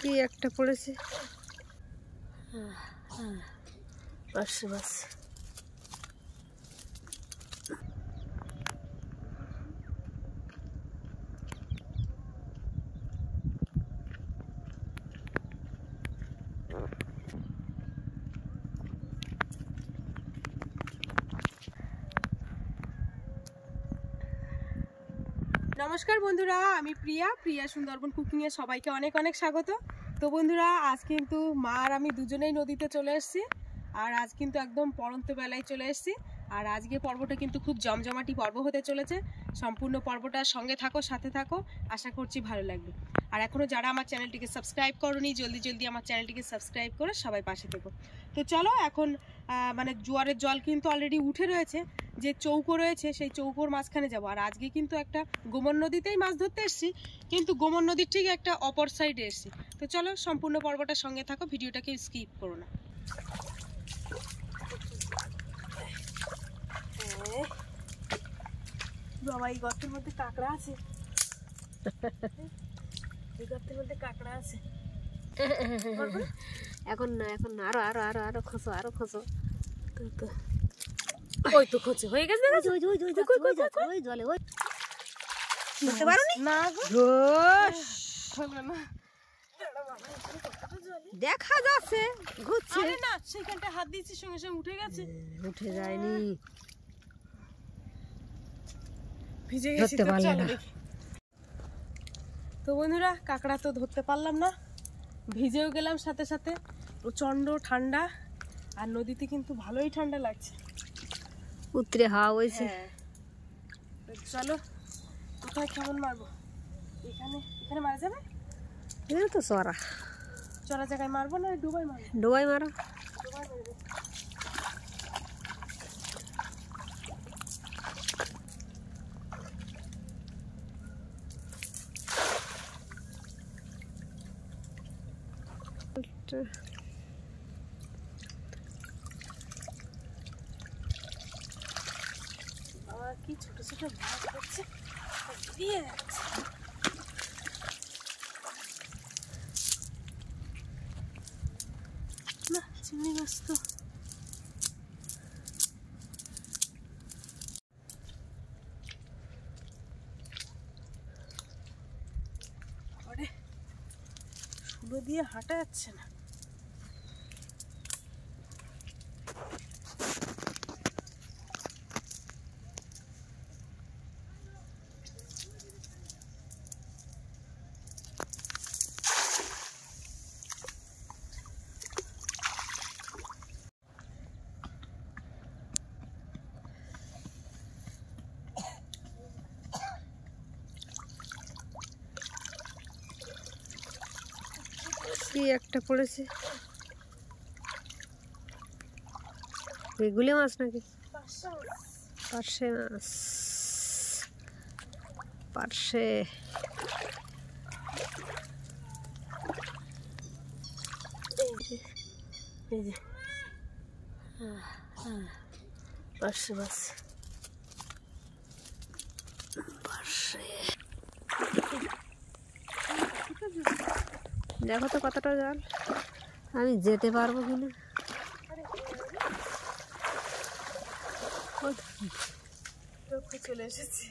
কি একটা পড়েছে। পার্শে মাছ। নমস্কার বন্ধুরা, আমি প্রিয়া সুন্দরবন কুকিং এ সবাইকে অনেক অনেক স্বাগত। তো বন্ধুরা, আজ কিন্তু মা আর আমি দুজনেই নদীতে চলে এসেছি। আর আজ কিন্তু একদম পড়ন্ত বেলায় চলে এসেছি। আর আজকে পর্বটা কিন্তু খুব জমজমাটি পর্ব হতে চলেছে। সম্পূর্ণ পর্বটার সঙ্গে থাকো, সাথে থাকো, আশা করছি ভালো লাগবে। আর এখনও যারা আমার চ্যানেলটিকে সাবস্ক্রাইব করোনি, জলদি আমার চ্যানেলটিকে সাবস্ক্রাইব করে সবাই পাশে থেকো। তো চলো, এখন মানে জোয়ারের জল কিন্তু অলরেডি উঠে রয়েছে। যে চৌকো রয়েছে সেই চৌকোর মাঝখানে যাবো। আর আজকে কিন্তু একটা গোমন নদীতেই মাছ ধরতে এসেছি, কিন্তু গোমন নদীর ঠিক একটা অপর সাইডে এসেছি। তো চলো, সম্পূর্ণ পর্বটার সঙ্গে থাকো, ভিডিওটাকে স্কিপ করো না। বাবা, এই গর্তের মধ্যে কাঁকড়া আছে। এই গর্তের মধ্যে কাঁকড়া আছে। এখন না, এখন না, আরো আরো আরো আরো খোঁচো, আরো খোঁচো। তো ওই তো খোঁচে হয়ে গেছে। ওই জলে ওই বুঝতে পারোনি না, দেখা যাচ্ছে ঘুরছে না। সেইখানটা হাত দিয়েছি, সঙ্গে সঙ্গে উঠে গেছে। উঠে যায়নি, ভিজে গেছি। তো বন্ধুরা, কাঁকড়া তো ধরতে পারলাম না, ভিজেও গেলাম সাথে সাথে। প্রচন্ড ঠান্ডা, আর নদীতে কিন্তু ভালোই ঠান্ডা লাগছে। উতরে হাওয়া হয়েছে। চলো, কোথায় কেমন মারবো? এখানে এখানে মারা যাবে? এটা তো চড়া জায়গায় মারবো না ডুবাই মারবো? ডুবাই মারো। ডুবাই মারবো। কি ছোট ছোট মাছ হচ্ছে, দিয়ে যাচ্ছে না। চিংড়ি মাছ তো শুলো দিয়ে হাঁটা যাচ্ছে না। কি একটা পড়েছে। এগুলি মাছ নাকি? পার্শে মাছ। পার্শে পার্শে মাছ। দেখো তো কতটা জল, আমি যেতে পারবো কিনা। চলে এসেছি।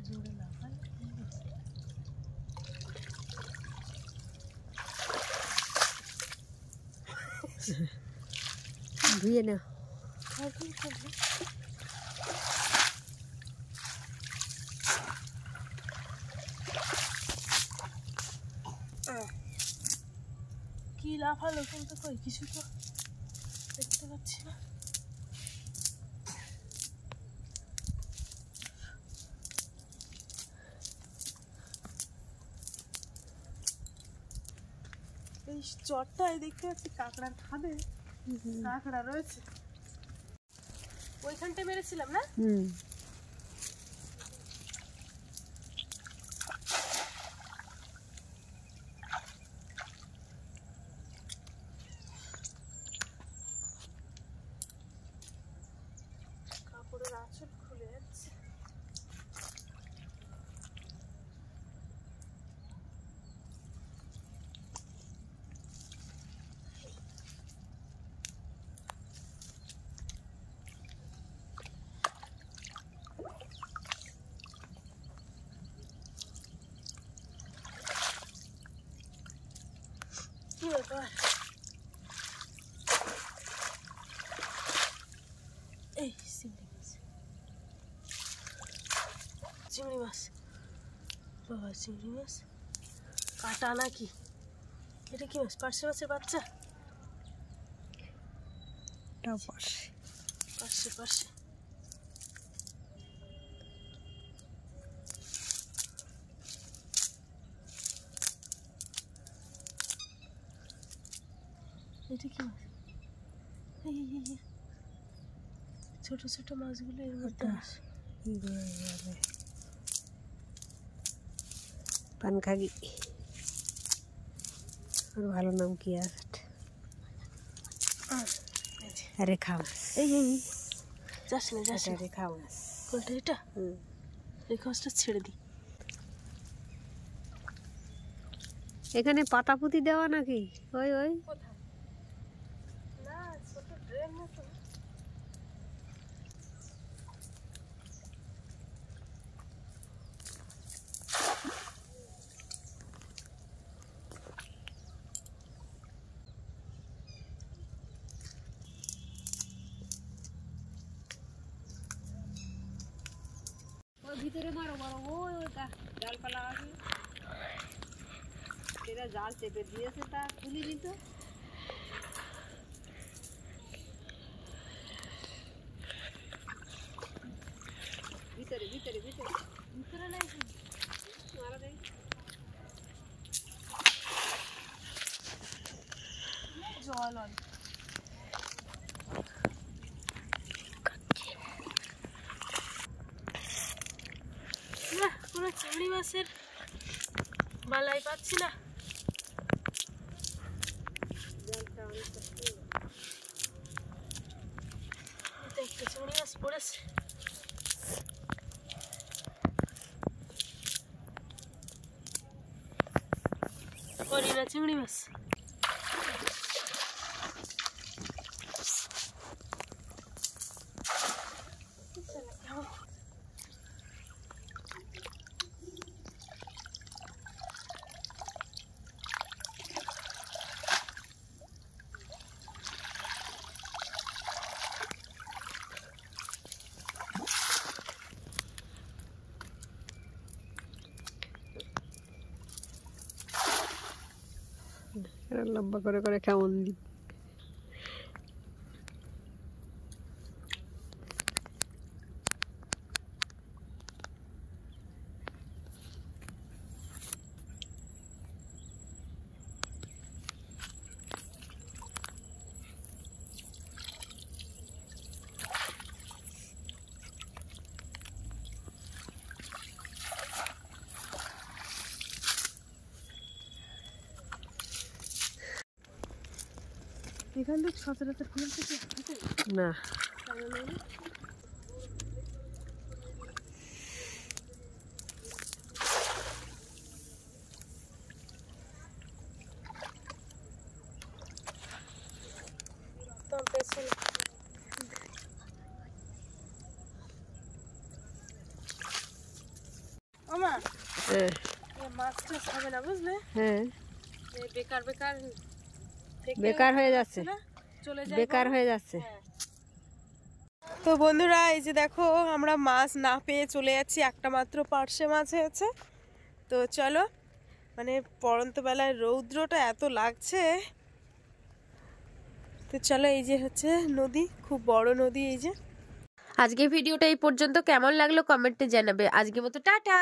জোরে লাফায়। ধুয়ে না। কি লাফালো, কিন্তু কই কিছু তো দেখতে পাচ্ছি না। এই চরটায় দেখতে পাচ্ছি কাঁকড়ার খাবে, কাঁকড়া রয়েছে। ওইখানটায় মেরেছিলাম না? কাপড়ের আঁচল খুলে যাচ্ছে। এই চিংড়ি মাছ, বাবা চিংড়ি মাছ কাটা নাকি? এটা কি মাছ? পার্শে মাছের বাচ্চা? পার্শে পার্শে। এটা কি মাছ? ছোট ছোট মাছগুলো এর মধ্যে আসে। পানখাগি, আর ভালো নাম কি আছে? রেখা মাছ। এই যাস না, যাস না। রেখা মাছ কোনটা এটা? রেখা মাছটা ছেড়ে দিই। এখানে পাতা পুঁতি দেওয়া নাকি? ওই ওই না, ছোট ড্রেন মতো। ওই ভিতরে মারো মারো, ওই ওই ডালপালা আছে, সেটা জাল চেপে দিয়েছে, তা তুলি দিত। ভিতরে ভিতরে ভিতরে ভিতরে নাই মারা দেয়। জল অল না, কোনো চিংড়ি মাছের বালাই পাচ্ছি না। একটা চিংড়ি মাছ পড়েছে। করি না চিংড়ি মাছ। লম্বা করে করে কেমন দিই। এখান থেকে সচরাচর ফুল থেকে না, তোমার পেছনে ওমা মাছ টাছ হবে না, বুঝলে? হ্যাঁ, বেকার বেকার বেকার হয়ে যাচ্ছে, চলে যায়, বেকার হয়ে যাচ্ছে। তো বন্ধুরা, এই যে দেখো আমরা মাছ না পেয়ে চলে যাচ্ছি, একটা মাত্র পার্শে মাছ হয়েছে। তো চলো, মানে পড়ন্ত বেলায় রৌদ্রটা এত লাগছে। তো চলো, এই যে হচ্ছে নদী, খুব বড় নদী। এই যে আজকে ভিডিওটা এই পর্যন্ত, কেমন লাগলো কমেন্টে জানাবে। আজকের মতো টাটা।